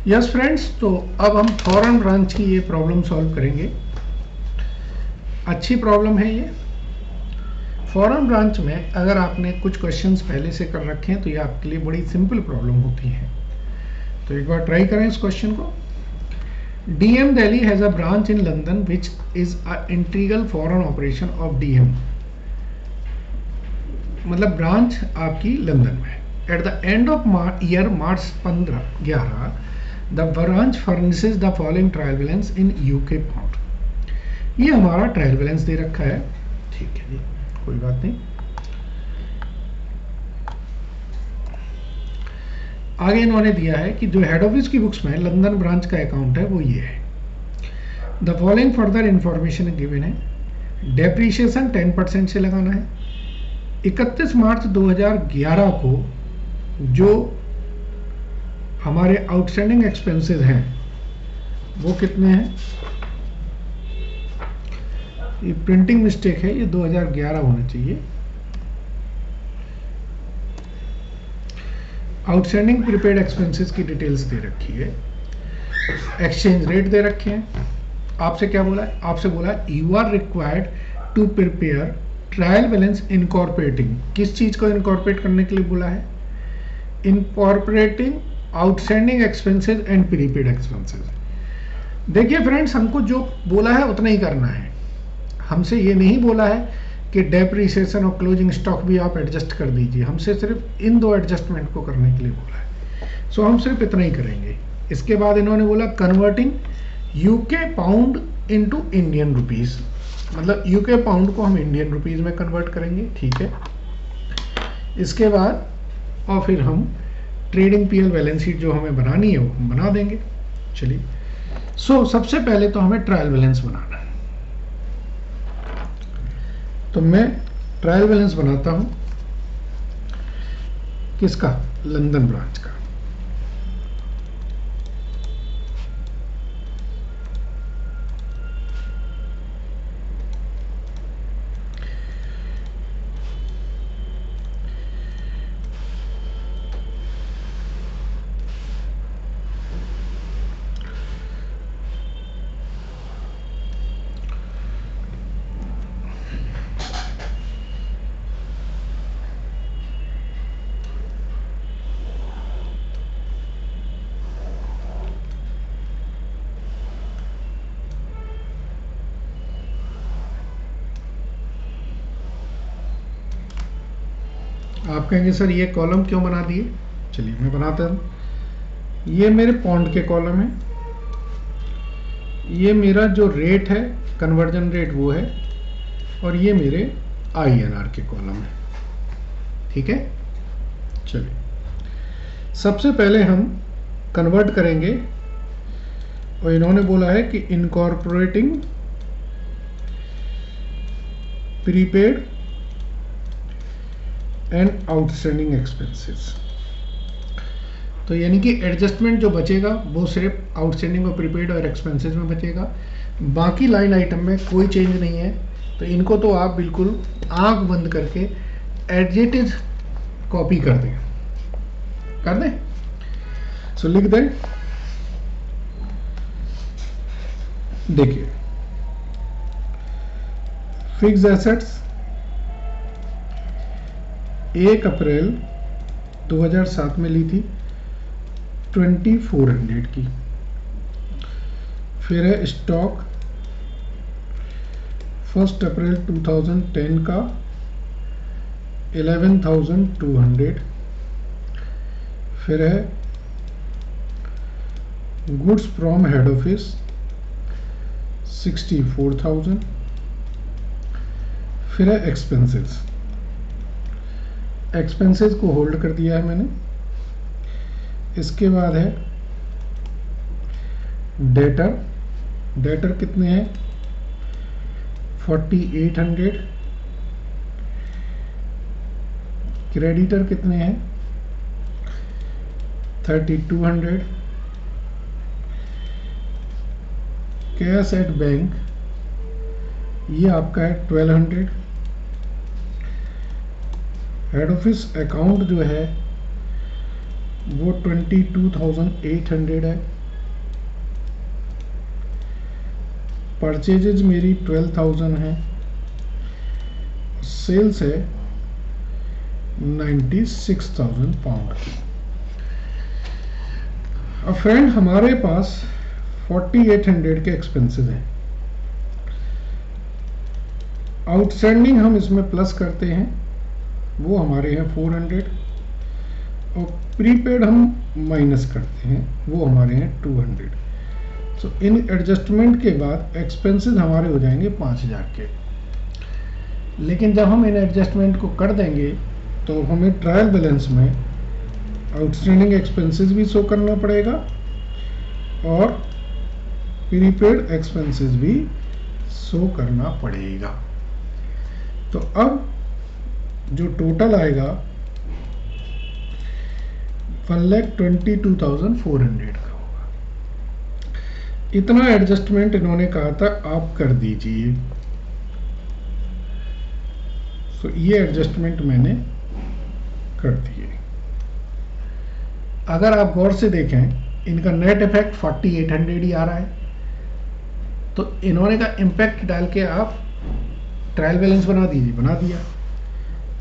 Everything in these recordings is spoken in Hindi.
यस फ्रेंड्स, तो अब हम फॉरेन ब्रांच की ये प्रॉब्लम सॉल्व करेंगे। अच्छी प्रॉब्लम है ये। फॉरेन ब्रांच में अगर आपने कुछ क्वेश्चंस पहले से कर रखे हैं तो ये आपके लिए बड़ी सिंपल प्रॉब्लम होती है। तो एक बार ट्राई करें इस क्वेश्चन को। DM Delhi has a branch in London which is a integral foreign operation of DM, मतलब ब्रांच आपकी लंदन में। At the end of year March 15-11 the branch furnishes the following trial balance in UK pound. ये हमारा ट्रायल बैलेंस दे रखा है, ठीक है जी, कोई बात नहीं। आगे इन्होंने दिया है कि जो हेड ऑफिस की बुक्स में लंदन ब्रांच का अकाउंट है वो ये है। The following further information given है। डेप्रीशिएशन 10% से लगाना है। 31 मार्च 2011 को जो हमारे आउटस्टैंडिंग एक्सपेंसेस हैं वो कितने हैं? ये प्रिंटिंग मिस्टेक है, ये 2011 होना चाहिए। आउटस्टैंडिंग प्रीपेड एक्सपेंसेस की डिटेल्स दे रखी है। एक्सचेंज रेट दे रखे हैं। आपसे क्या बोला है? आपसे बोला you are required to prepare trial balance incorporating. किस चीज को इनकॉर्पोरेट करने के लिए बोला है? Incorporating outstanding expenses and prepaid expenses. देखिए फ्रेंड्स, हमको जो बोला है उतना ही करना है। हमसे ये नहीं बोला है कि डेप्रीसिएशन और क्लोजिंग स्टॉक भी आप एडजस्ट कर दीजिए। हमसे सिर्फ इन दो एडजस्टमेंट को करने के लिए बोला है। सो हम सिर्फ इतना ही करेंगे। इसके बाद इन्होंने बोला converting UK pound into Indian rupees, मतलब UK पाउंड को हम इंडियन रुपीस में कन्वर्ट करेंगे, ठीक है। इसके बाद और फिर हम ट्रेडिंग PL बैलेंस शीट जो हमें बनानी है वो हम बना देंगे। चलिए, सो सबसे पहले तो हमें ट्रायल बैलेंस बनाना है। तो मैं ट्रायल बैलेंस बनाता हूं, किसका? लंदन ब्रांच का। आप कहेंगे सर ये कॉलम क्यों बना दिए? चलिए मैं बनाता हूं। ये मेरे पॉन्ड के कॉलम है, ये मेरा जो रेट है कन्वर्जन रेट वो है, और ये मेरे INR के कॉलम है, ठीक है। चलिए सबसे पहले हम कन्वर्ट करेंगे, और इन्होंने बोला है कि incorporating prepaid and outstanding expenses. तो यानी कि एडजस्टमेंट जो बचेगा वो सिर्फ आउटस्टैंडिंग और प्रीपेड और एक्सपेंसेस में बचेगा, बाकी लाइन आइटम में कोई चेंज नहीं है। तो इनको तो आप बिल्कुल आंख बंद करके एज इट इज कॉपी कर दें। सो लिख दें। देखिए, फिक्स एसेट्स 1 अप्रैल 2007 में ली थी 2400 की। फिर है स्टॉक 1 अप्रैल 2010 का 11,200। फिर है गुड्स फ्रॉम हेड ऑफिस 64,000। फिर है एक्सपेंसेस को होल्ड कर दिया है मैंने। इसके बाद है डेटर कितने हैं? 4800। क्रेडिटर कितने हैं? 3200। कैश एट बैंक ये आपका है 1200। हेड ऑफिस अकाउंट जो है वो 22,800 है। परचेजेज मेरी 12,000 है। सेल्स है 96,000 पाउंड। अब फ्रेंड हमारे पास 4800 के एक्सपेंसेस हैं। आउटस्टैंडिंग हम इसमें प्लस करते हैं, वो हमारे हैं 400, और प्रीपेड हम माइनस करते हैं, वो हमारे हैं 200। सो इन एडजस्टमेंट के बाद एक्सपेंसेस हमारे हो जाएंगे 5000 के। लेकिन जब हम इन एडजस्टमेंट को कर देंगे तो हमें ट्रायल बैलेंस में आउटस्टैंडिंग एक्सपेंसेस भी शो करना पड़ेगा और प्रीपेड एक्सपेंसेस भी शो करना पड़ेगा। तो अब जो टोटल आएगा 1,22,400 का होगा। इतना एडजस्टमेंट इन्होंने कहा था आप कर दीजिए। तो ये एडजस्टमेंट मैंने कर दिए। अगर आप गौर से देखें इनका नेट इफेक्ट 4800 ही आ रहा है, तो इन्होंने का इम्पैक्ट डाल के आप ट्रायल बैलेंस बना दीजिए, बना दिया।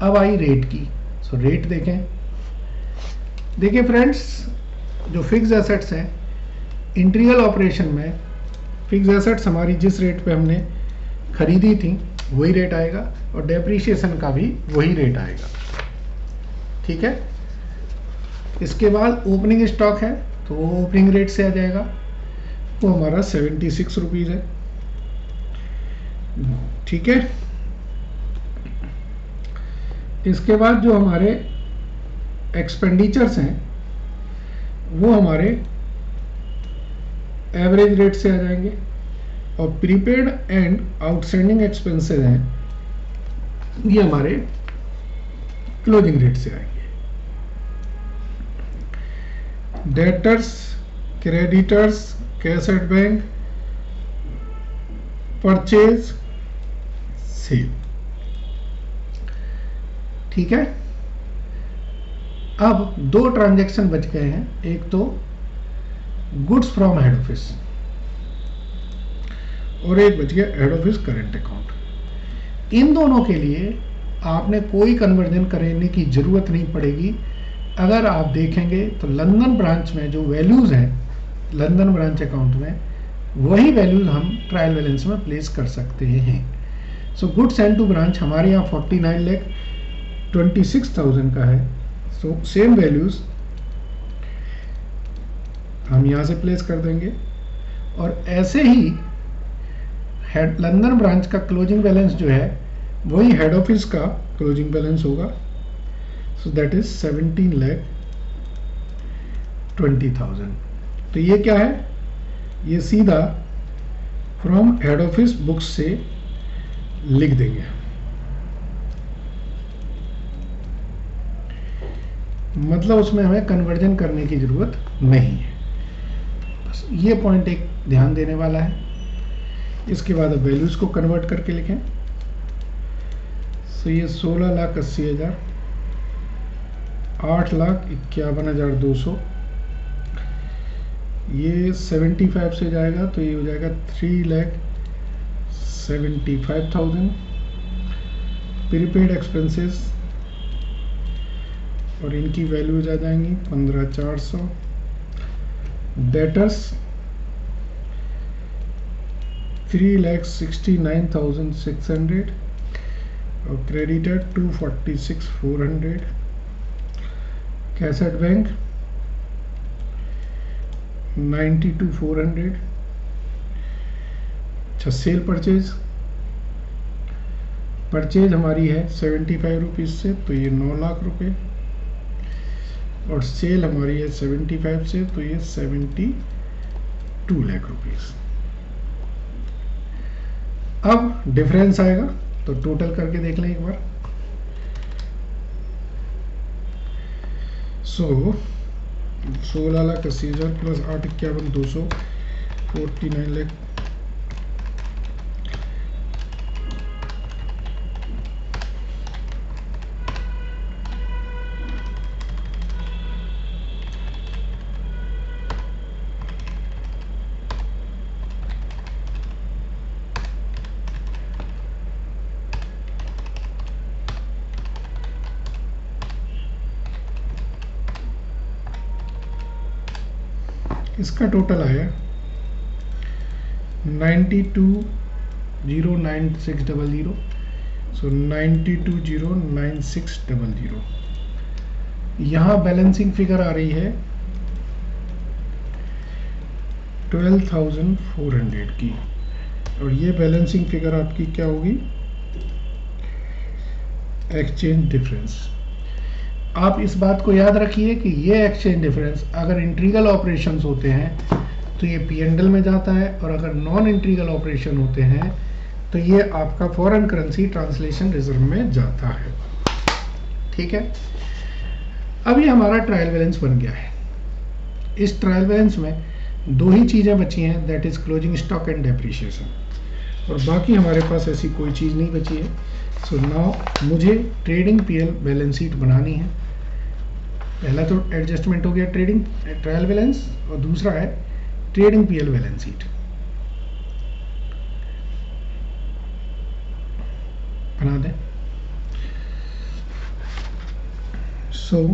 अब आई रेट की। सो रेट देखें। देखिए फ्रेंड्स, जो फिक्स एसेट्स हैं इंटीरियर ऑपरेशन में, फिक्स एसेट्स हमारी जिस रेट पे हमने खरीदी थी वही रेट आएगा और डेप्रीशिएशन का भी वही रेट आएगा। ठीक है। इसके बाद ओपनिंग स्टॉक है तो वो ओपनिंग रेट से आ जाएगा, वो हमारा 76 रुपीज़ है। ठीक है। इसके बाद जो हमारे एक्सपेंडिचर्स हैं वो हमारे एवरेज रेट से आ जाएंगे और प्रीपेड एंड आउटस्टैंडिंग एक्सपेंसेस हैं ये हमारे क्लोजिंग रेट से आएंगे। Debtors, creditors, cash at bank, purchase, sale. ठीक है। अब दो ट्रांजैक्शन बच गए हैं, एक तो गुड्स फ्रॉम हेड ऑफिस और एक बच गया हेड ऑफिस करंट अकाउंट। इन दोनों के लिए आपने कोई कन्वर्जन करने की जरूरत नहीं पड़ेगी। अगर आप देखेंगे तो लंदन ब्रांच में जो वैल्यूज हैं लंदन ब्रांच अकाउंट में, वही वैल्यूज हम ट्रायल बैलेंस में प्लेस कर सकते हैं। So goods send to branch हमारे यहाँ 49,26,000 का है। सो सेम वैल्यूज हम यहाँ से प्लेस कर देंगे और ऐसे ही हेड लंदन ब्रांच का क्लोजिंग बैलेंस जो है वही हेड ऑफिस का क्लोजिंग बैलेंस होगा। So that is 17,20,000। तो ये क्या है, ये सीधा फ्रॉम हेड ऑफिस बुक्स से लिख देंगे। मतलब उसमें हमें कन्वर्जन करने की जरूरत नहीं है। बस ये पॉइंट एक ध्यान देने वाला है। इसके बाद अब वैल्यूज को कन्वर्ट करके लिखें। सो ये 16,80,000, 8,51,200, ये 75 से जाएगा तो ये हो जाएगा 3,75,000। प्रीपेड एक्सपेंसेस और इनकी वैल्यूज आ जाएंगी 15,400। डेटर्स 3,69,600 और क्रेडिटर 246,400। Cash at bank 92,400। अच्छा, सेल परचेज हमारी है 75 रुपीज़ से तो ये 9 लाख रुपए, और सेल हमारी है 75 से तो ये 72 लाख रुपीज़। अब डिफरेंस आएगा तो टोटल करके देख लें एक बार। सो 16,80,000 प्लस 8,51,200 49 लाख। इसका टोटल आया 92,09600। सो 92,09600। यहाँ बैलेंसिंग फिगर आ रही है 12,400 की, और ये बैलेंसिंग फिगर आपकी क्या होगी? Exchange difference. आप इस बात को याद रखिए कि ये एक्सचेंज डिफरेंस अगर इंट्रीगल ऑपरेशंस होते हैं तो ये P&L में जाता है, और अगर नॉन इंट्रीगल ऑपरेशन होते हैं तो ये आपका फॉरेन करेंसी ट्रांसलेशन रिजर्व में जाता है। ठीक है, अब ये हमारा ट्रायल बैलेंस बन गया है। इस ट्रायल बैलेंस में दो ही चीज़ें बची हैं, that is closing stock and depreciation, और बाकी हमारे पास ऐसी कोई चीज़ नहीं बची है। सो नाउ मुझे ट्रेडिंग PL बैलेंस शीट बनानी है। पहला तो एडजस्टमेंट हो गया ट्रेडिंग ट्रायल बैलेंस, और दूसरा है ट्रेडिंग PL बैलेंस शीट। बना दें। सो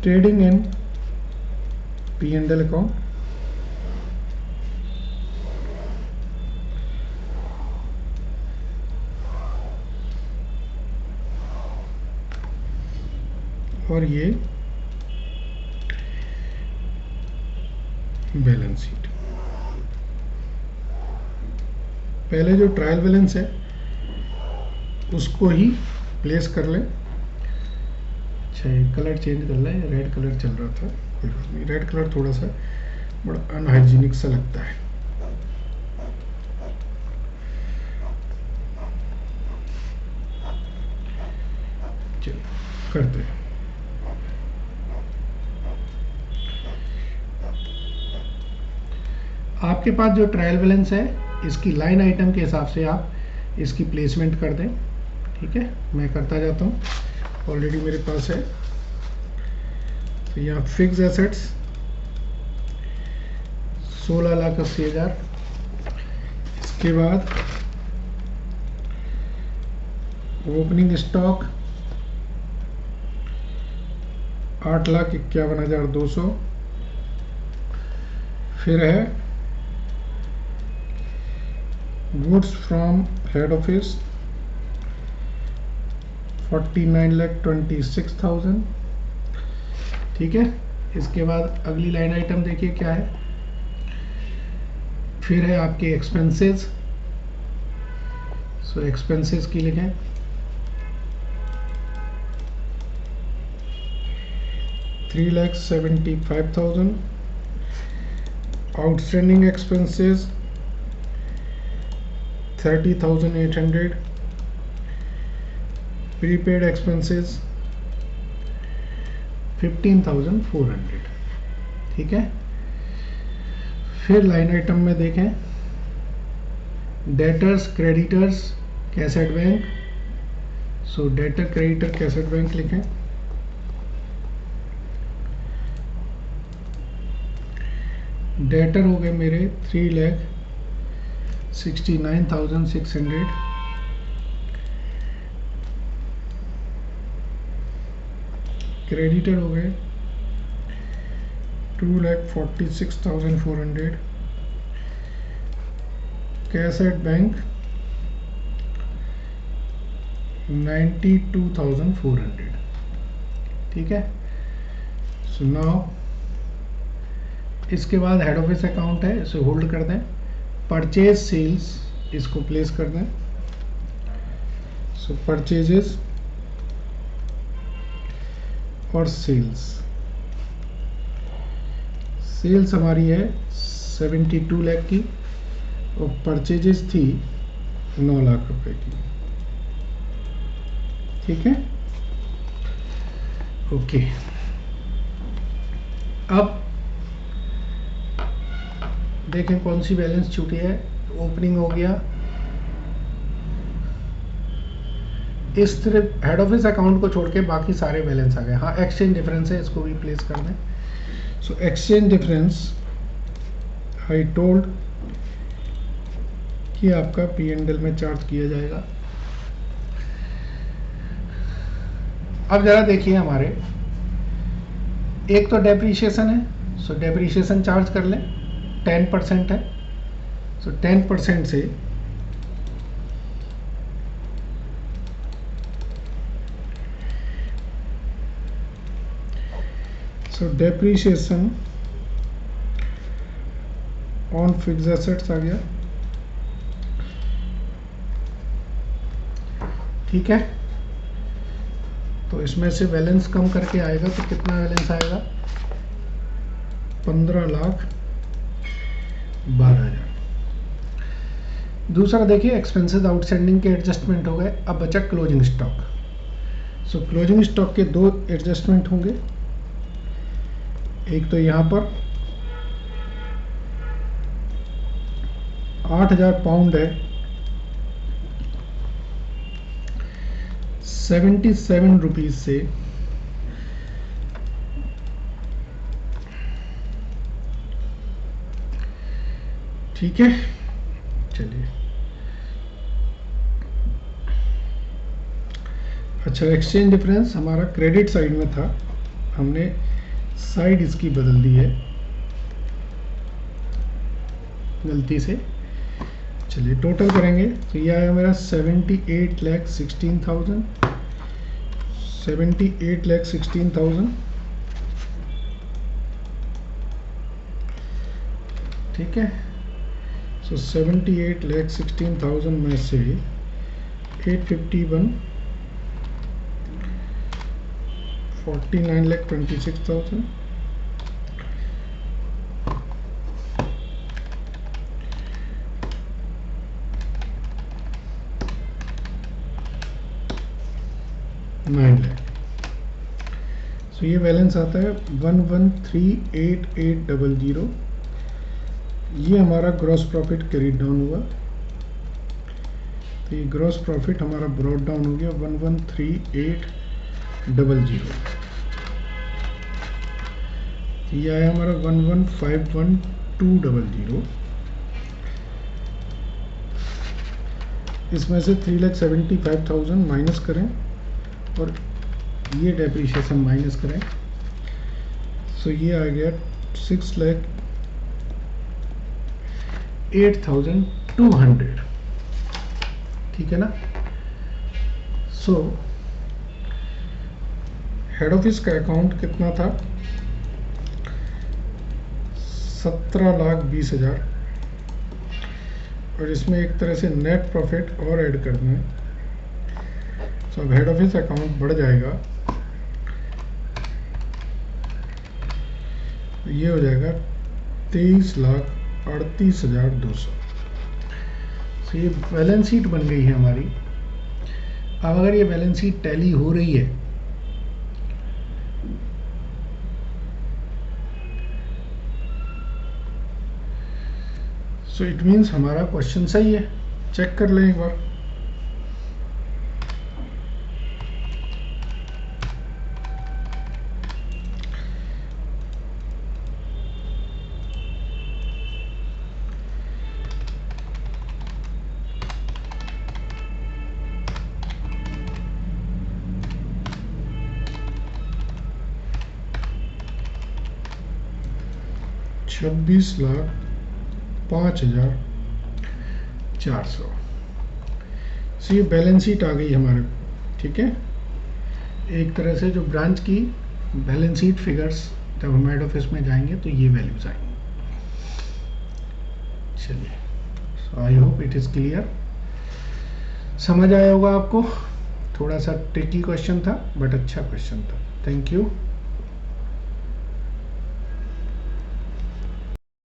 ट्रेडिंग एंड P&L अकाउंट, और ये बैलेंस शीट। पहले जो ट्रायल बैलेंस है उसको ही प्लेस कर लें। अच्छा, ये कलर चेंज कर लें, रेड कलर चल रहा था, कोई बात नहीं। रेड कलर थोड़ा सा बड़ा अनहाइजीनिक सा लगता है। चलिए करते हैं। आपके पास जो ट्रायल बैलेंस है इसकी लाइन आइटम के हिसाब से आप इसकी प्लेसमेंट कर दें। ठीक है, मैं करता जाता हूँ, ऑलरेडी मेरे पास है। तो यहाँ फिक्स एसेट्स 16,80,000। इसके बाद ओपनिंग स्टॉक 8,51,200। फिर है गुड्स फ्रॉम हेड ऑफिस 49,26,000। ठीक है, इसके बाद अगली लाइन आइटम देखिए क्या है। फिर है आपके एक्सपेंसेस। सो एक्सपेंसेस की लिखें 3,75,000। Outstanding expenses 30,800। Prepaid expenses 15,400। ठीक है, फिर लाइन आइटम में देखें डेटर्स क्रेडिटर्स कैसेट बैंक। सो डेटर क्रेडिटर कैसेट बैंक लिखें। डेटर हो गए मेरे 3,69,600। क्रेडिटर हो गए 2,46,400। Cassette bank 92,400। ठीक है, सो नाउ इसके बाद हेड ऑफिस अकाउंट है, इसे होल्ड कर दें। परचेज सेल्स इसको प्लेस कर दें। सो परचेजेस और सेल्स हमारी है 72 लाख की, और परचेजेस थी 9 लाख रुपए की। ठीक है, ओके। अब देखें कौन सी बैलेंस छूटी है। ओपनिंग हो गया, इस तरह हेड ऑफिस अकाउंट को छोड़ के बाकी सारे बैलेंस आ गए। हाँ, एक्सचेंज डिफरेंस है, इसको भी प्लेस कर दें। So exchange difference I told कि आपका P&L में चार्ज किया जाएगा। अब जरा देखिए हमारे एक तो डेप्रीशिएशन है, सो डेप्रीशिएशन चार्ज कर लें, 10% है, सो 10% से सो डेप्रीशिएशन ऑन फिक्स्ड एसेट्स आ गया, ठीक है। तो इसमें से बैलेंस कम करके आएगा तो कितना बैलेंस आएगा, 15,12,000। दूसरा देखिए, एक्सपेंसेस आउटस्टैंडिंग के एडजस्टमेंट हो गए, अब बचा क्लोजिंग स्टॉक। सो क्लोजिंग स्टॉक के दो एडजस्टमेंट होंगे, एक तो यहाँ पर 8,000 पाउंड है, 77 रुपीज से ठीक है। चलिए, अच्छा, एक्सचेंज डिफरेंस हमारा क्रेडिट साइड में था, हमने साइड इसकी बदल दी है गलती से। चलिए टोटल करेंगे तो यह आया मेरा 78,16,000, 78,16,000, ठीक है। सो 78,16,000 में से 851 49,26,000, सो ये बैलेंस आता है 1138,800। ये हमारा ग्रॉस प्रॉफिट कैरीड डाउन हुआ, तो ये ग्रॉस प्रॉफिट हमारा ब्रॉड डाउन हो गया 1138,000। तो ये आया हमारा 1151,200। इसमें से 3,75,000 माइनस करें और ये डेप्रीशिएशन माइनस करें, सो ये आ गया 6,08,200, ठीक है ना। सो हेड ऑफिस का अकाउंट कितना था, 17,20,000, और इसमें एक तरह से नेट प्रॉफिट और ऐड करना है, तो अब हेड ऑफिस अकाउंट बढ़ जाएगा, ये हो जाएगा 23,38,200। तो ये बैलेंस शीट बन गई है हमारी। अब अगर ये बैलेंस शीट टैली हो रही है सो इट मीन्स हमारा क्वेश्चन सही है। चेक कर लें एक बार। $26,05,400। सो ये बैलेंस शीट आ गई हमारे, ठीक है। एक तरह से जो ब्रांच की बैलेंस शीट फिगर्स जब हम हेड ऑफिस में जाएंगे तो ये वैल्यूज आएंगे। चलिए, so I hope it is clear, समझ आया होगा आपको। थोड़ा सा ट्रिकी क्वेश्चन था बट अच्छा क्वेश्चन था। Thank you.